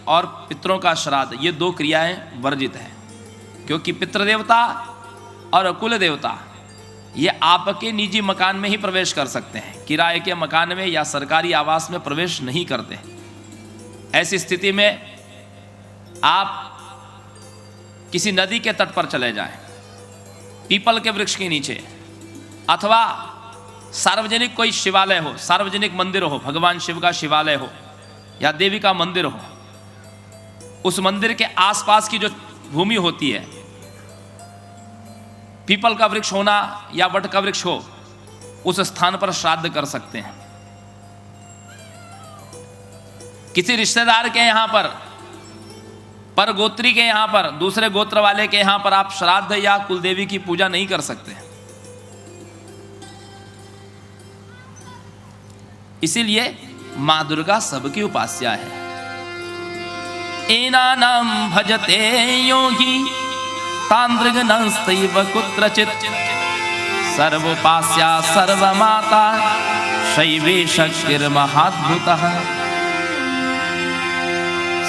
और पितरों का श्राद्ध, ये 2 क्रियाएं वर्जित हैं, क्योंकि पितृदेवता और कुल देवता ये आपके निजी मकान में ही प्रवेश कर सकते हैं, किराए के मकान में या सरकारी आवास में प्रवेश नहीं करते। ऐसी स्थिति में आप किसी नदी के तट पर चले जाएं, पीपल के वृक्ष के नीचे, अथवा सार्वजनिक कोई शिवालय हो, सार्वजनिक मंदिर हो, भगवान शिव का शिवालय हो या देवी का मंदिर हो, उस मंदिर के आसपास की जो भूमि होती है, पीपल का वृक्ष होना या वट का वृक्ष हो, उस स्थान पर श्राद्ध कर सकते हैं। किसी रिश्तेदार के यहां पर गोत्री के यहां पर, दूसरे गोत्र वाले के यहां पर आप श्राद्ध या कुलदेवी की पूजा नहीं कर सकते। इसीलिए मां दुर्गा सबकी उपास्या है। एनानां भजते योगी तांद्रिगनस्तैव कुत्रचित् सर्वोपास्या सर्वमाता शैवे शक्तिर्महाद्भुतः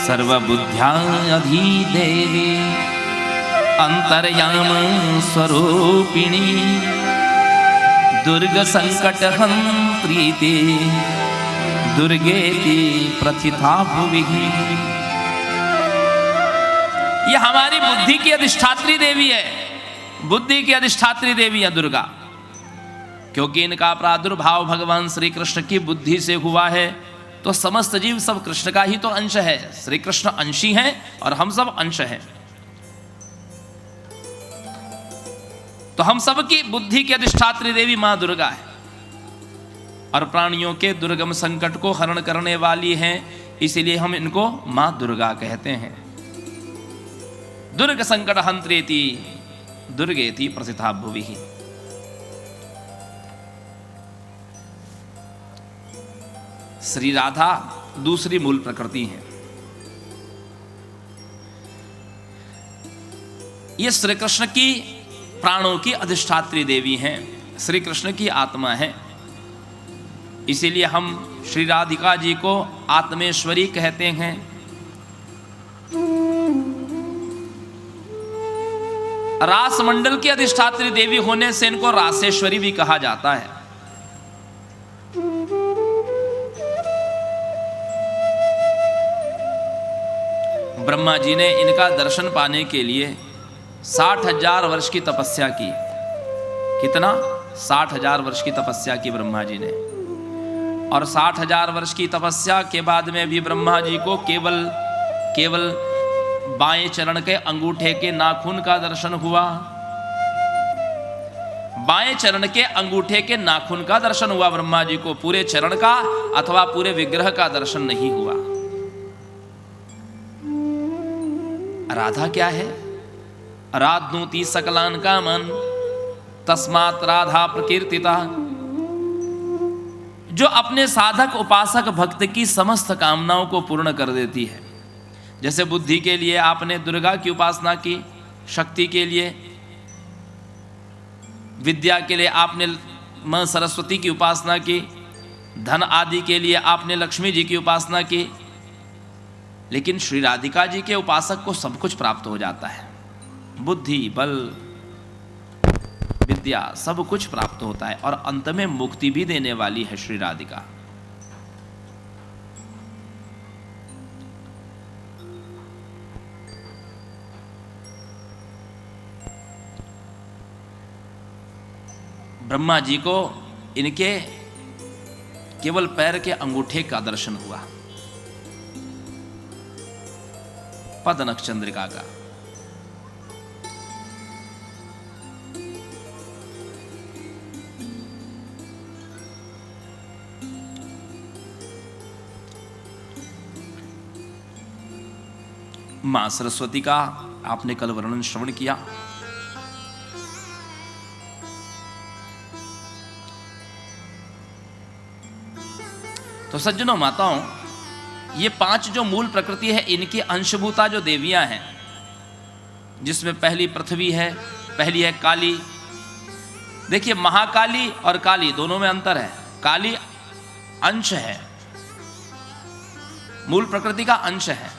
सर्वबुद्ध्याधिदेवी अंतर्याम स्वरूपिणी दुर्ग संकटहन्त्रीति दुर्गेति प्रथिता भुवि। ये हमारी बुद्धि की अधिष्ठात्री देवी है, बुद्धि की अधिष्ठात्री देवी है दुर्गा, क्योंकि इनका प्रादुर्भाव भगवान श्री कृष्ण की बुद्धि से हुआ है। तो समस्त जीव सब कृष्ण का ही तो अंश है, श्री कृष्ण अंशी हैं और हम सब अंश हैं। तो हम सब की बुद्धि की अधिष्ठात्री देवी मां दुर्गा है और प्राणियों के दुर्गम संकट को हरण करने वाली हैं, इसीलिए हम इनको मां दुर्गा कहते हैं। दुर्ग संकट हंत्रेति दुर्गेति प्रथिता भुवि। श्री राधा दूसरी मूल प्रकृति है। ये श्री कृष्ण की प्राणों की अधिष्ठात्री देवी हैं, श्री कृष्ण की आत्मा है। इसीलिए हम श्री राधिका जी को आत्मेश्वरी कहते हैं। रास मंडल की अधिष्ठात्री देवी होने से इनको रासेश्वरी भी कहा जाता है। ब्रह्मा जी ने इनका दर्शन पाने के लिए 60,000 वर्ष की तपस्या की। कितना? 60,000 वर्ष की तपस्या की ब्रह्मा जी ने। और 60,000 वर्ष की तपस्या के बाद में भी ब्रह्मा जी को केवल बाएं चरण के अंगूठे के नाखून का दर्शन हुआ। बाएं चरण के अंगूठे के नाखून का दर्शन हुआ ब्रह्मा जी को, पूरे चरण का अथवा पूरे विग्रह का दर्शन नहीं हुआ। राधा क्या है? राधनोति सकलान कामन तस्मात् राधा प्रकीर्तिता। जो अपने साधक उपासक भक्त की समस्त कामनाओं को पूर्ण कर देती है। जैसे बुद्धि के लिए आपने दुर्गा की उपासना की, शक्ति के लिए, विद्या के लिए आपने मां सरस्वती की उपासना की, धन आदि के लिए आपने लक्ष्मी जी की उपासना की। लेकिन श्री राधिका जी के उपासक को सब कुछ प्राप्त हो जाता है। बुद्धि, बल, विद्या सब कुछ प्राप्त होता है और अंत में मुक्ति भी देने वाली है श्री राधिका। ब्रह्मा जी को इनके केवल पैर के अंगूठे का दर्शन हुआ, पद नक्षचंद्रिका का। मां सरस्वती का आपने कल वर्णन श्रवण किया। तो सज्जनों माताओं, ये 5 जो मूल प्रकृति है, इनकी अंशभूता जो देवियां हैं, जिसमें पहली पृथ्वी है, पहली है काली। देखिए, महाकाली और काली दोनों में अंतर है। काली अंश है, मूल प्रकृति का अंश है,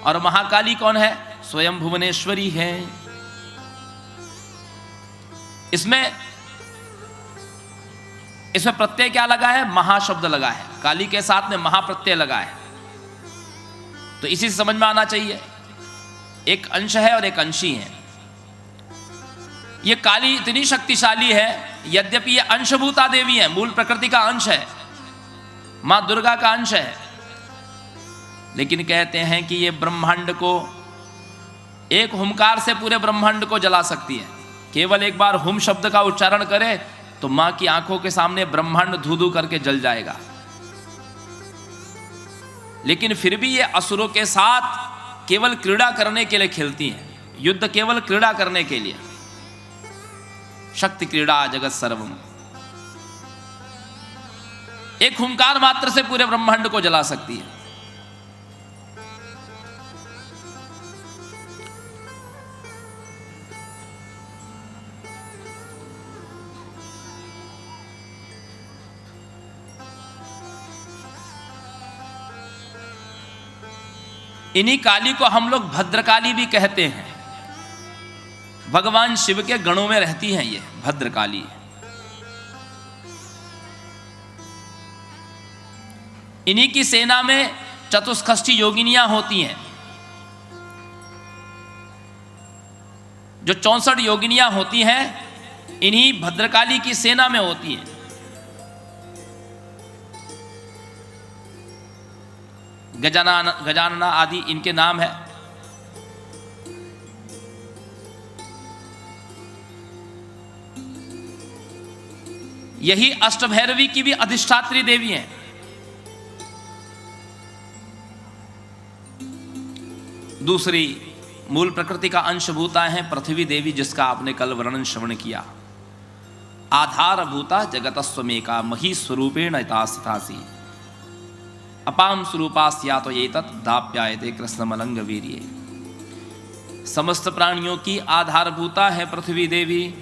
और महाकाली कौन है? स्वयं भुवनेश्वरी है। इसमें प्रत्यय क्या लगा है? महाशब्द लगा है, काली के साथ में महाप्रत्यय लगा है। तो इसी से समझ में आना चाहिए, एक अंश है और एक अंशी है। ये काली इतनी शक्तिशाली है, यद्यपि ये अंशभूता देवी है, मूल प्रकृति का अंश है, मां दुर्गा का अंश है, लेकिन कहते हैं कि ये ब्रह्मांड को, एक हुंकार से पूरे ब्रह्मांड को जला सकती है। केवल एक बार हुम शब्द का उच्चारण करे तो मां की आंखों के सामने ब्रह्मांड धू धू करके जल जाएगा। लेकिन फिर भी ये असुरों के साथ केवल क्रीड़ा करने के लिए खेलती हैं, युद्ध केवल क्रीड़ा करने के लिए। शक्ति क्रीड़ा जगत सर्वम, एक हुंकार मात्र से पूरे ब्रह्मांड को जला सकती है। इन्हीं काली को हम लोग भद्रकाली भी कहते हैं। भगवान शिव के गणों में रहती हैं ये भद्रकाली। इन्हीं की सेना में चतुष्षष्ठी योगिनियां होती हैं। जो 64 योगिनियां होती हैं, इन्हीं भद्रकाली की सेना में होती हैं। गजानना आदि इनके नाम है। यही अष्टभैरवी की भी अधिष्ठात्री देवी हैं। दूसरी मूल प्रकृति का अंशभूता है पृथ्वी देवी, जिसका आपने कल वर्णन श्रवण किया। आधारभूता जगतस्वमेका मही स्वरूपेण इतास्थितासी अपाम स्वरूपास्या तो ये तत्दाप्यायते कृष्णमलंग वीर्ये। समस्त प्राणियों की आधारभूता है पृथ्वी देवी।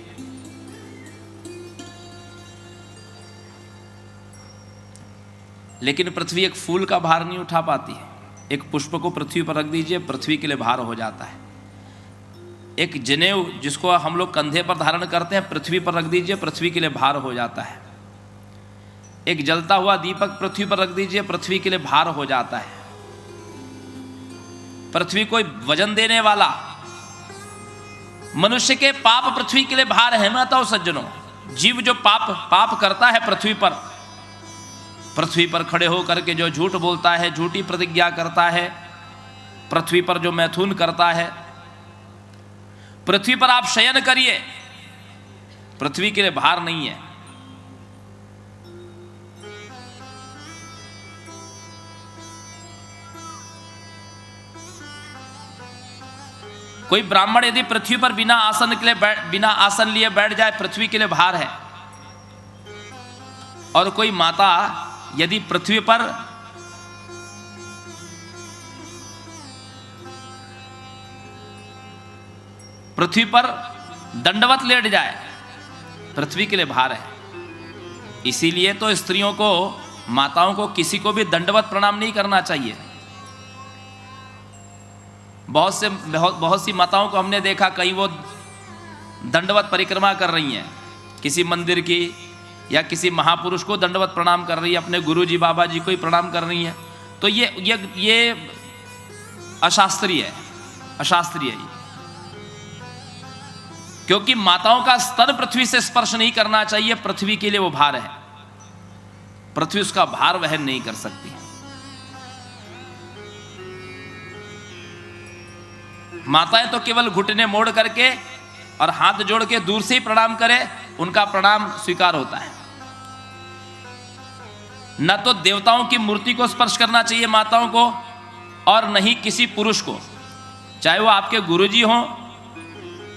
लेकिन पृथ्वी एक फूल का भार नहीं उठा पाती है। एक पुष्प को पृथ्वी पर रख दीजिए, पृथ्वी के लिए भार हो जाता है। एक जनेऊ जिसको हम लोग कंधे पर धारण करते हैं, पृथ्वी पर रख दीजिए, पृथ्वी के लिए भार हो जाता है। एक जलता हुआ दीपक पृथ्वी पर रख दीजिए, पृथ्वी के लिए भार हो जाता है। पृथ्वी को वजन देने वाला, मनुष्य के पाप पृथ्वी के लिए भार है। माताओं सज्जनों, जीव जो पाप करता है पृथ्वी पर खड़े होकर के जो झूठ बोलता है, झूठी प्रतिज्ञा करता है, पृथ्वी पर जो मैथुन करता है, पृथ्वी पर आप शयन करिए, पृथ्वी के लिए भार नहीं है। कोई ब्राह्मण यदि पृथ्वी पर बिना आसन लिए बैठ जाए, पृथ्वी के लिए भार है। और कोई माता यदि पृथ्वी पर दंडवत लेट जाए, पृथ्वी के लिए भार है। इसीलिए तो स्त्रियों को, माताओं को किसी को भी दंडवत प्रणाम नहीं करना चाहिए। बहुत सी माताओं को हमने देखा, कहीं वो दंडवत परिक्रमा कर रही हैं, किसी मंदिर की या किसी महापुरुष को दंडवत प्रणाम कर रही है, अपने गुरुजी बाबा जी को ही प्रणाम कर रही हैं। तो ये अशास्त्रीय है, अशास्त्रीय है। क्योंकि माताओं का स्तन पृथ्वी से स्पर्श नहीं करना चाहिए, पृथ्वी के लिए वो भार है। पृथ्वी उसका भार वहन नहीं कर सकती। माताएं तो केवल घुटने मोड़ करके और हाथ जोड़ के दूर से ही प्रणाम करे, उनका प्रणाम स्वीकार होता है। न तो देवताओं की मूर्ति को स्पर्श करना चाहिए माताओं को, और न ही किसी पुरुष को, चाहे वो आपके गुरुजी हो,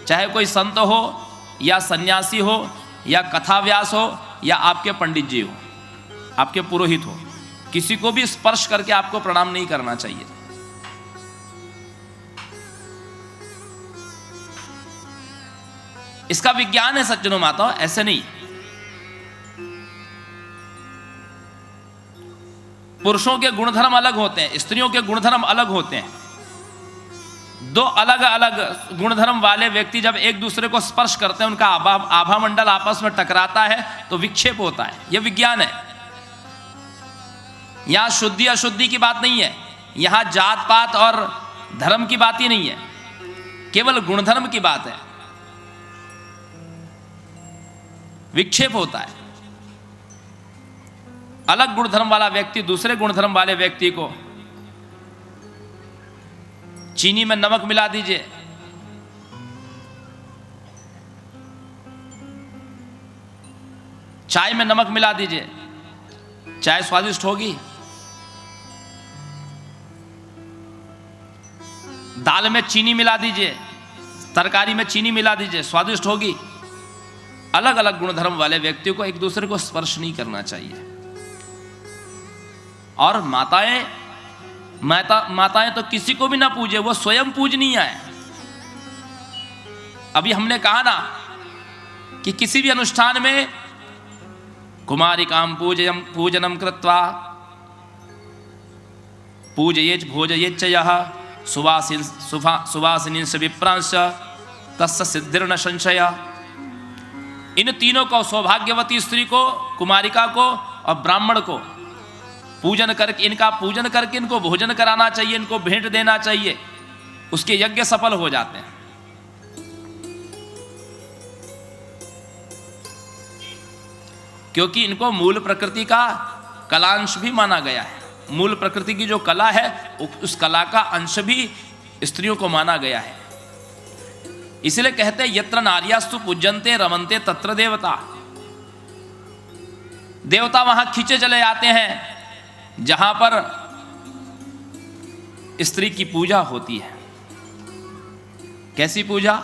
चाहे कोई संत हो या सन्यासी हो या कथाव्यास हो या आपके पंडित जी हो, आपके पुरोहित हो, किसी को भी स्पर्श करके आपको प्रणाम नहीं करना चाहिए। इसका विज्ञान है सज्जनों माताओं, ऐसे नहीं। पुरुषों के गुणधर्म अलग होते हैं, स्त्रियों के गुणधर्म अलग होते हैं। दो अलग अलग गुणधर्म वाले व्यक्ति जब एक दूसरे को स्पर्श करते हैं, उनका आभा मंडल आपस में टकराता है तो विक्षेप होता है। यह विज्ञान है। यहां शुद्धि अशुद्धि की बात नहीं है, यहां जात पात और धर्म की बात ही नहीं है, केवल गुणधर्म की बात है। विक्षेप होता है। अलग गुणधर्म वाला व्यक्ति दूसरे गुणधर्म वाले व्यक्ति को, चीनी में नमक मिला दीजिए, चाय में नमक मिला दीजिए, चाय स्वादिष्ट होगी? दाल में चीनी मिला दीजिए, तरकारी में चीनी मिला दीजिए, स्वादिष्ट होगी? अलग अलग गुणधर्म वाले व्यक्तियों को एक दूसरे को स्पर्श नहीं करना चाहिए। और माताएं तो किसी को भी ना पूजे, वो स्वयं पूजनीय है। अभी हमने कहा ना कि किसी भी अनुष्ठान में कुमारिकां पूजनम कृत्वा पूजयेच भोजयेच यः सुवासिनींश्च विप्रांश्च तस्य सिद्धिर्न संशय। इन तीनों को, सौभाग्यवती स्त्री को, कुमारिका को और ब्राह्मण को पूजन करके, इनका पूजन करके इनको भोजन कराना चाहिए, इनको भेंट देना चाहिए, उसके यज्ञ सफल हो जाते हैं। क्योंकि इनको मूल प्रकृति का कलांश भी माना गया है। मूल प्रकृति की जो कला है उस कला का अंश भी स्त्रियों को माना गया है। इसलिए कहते हैं यत्र नार्यास्तु पूज्यन्ते रमन्ते तत्र देवता। देवता वहां खींचे चले आते हैं जहां पर स्त्री की पूजा होती है। कैसी पूजा?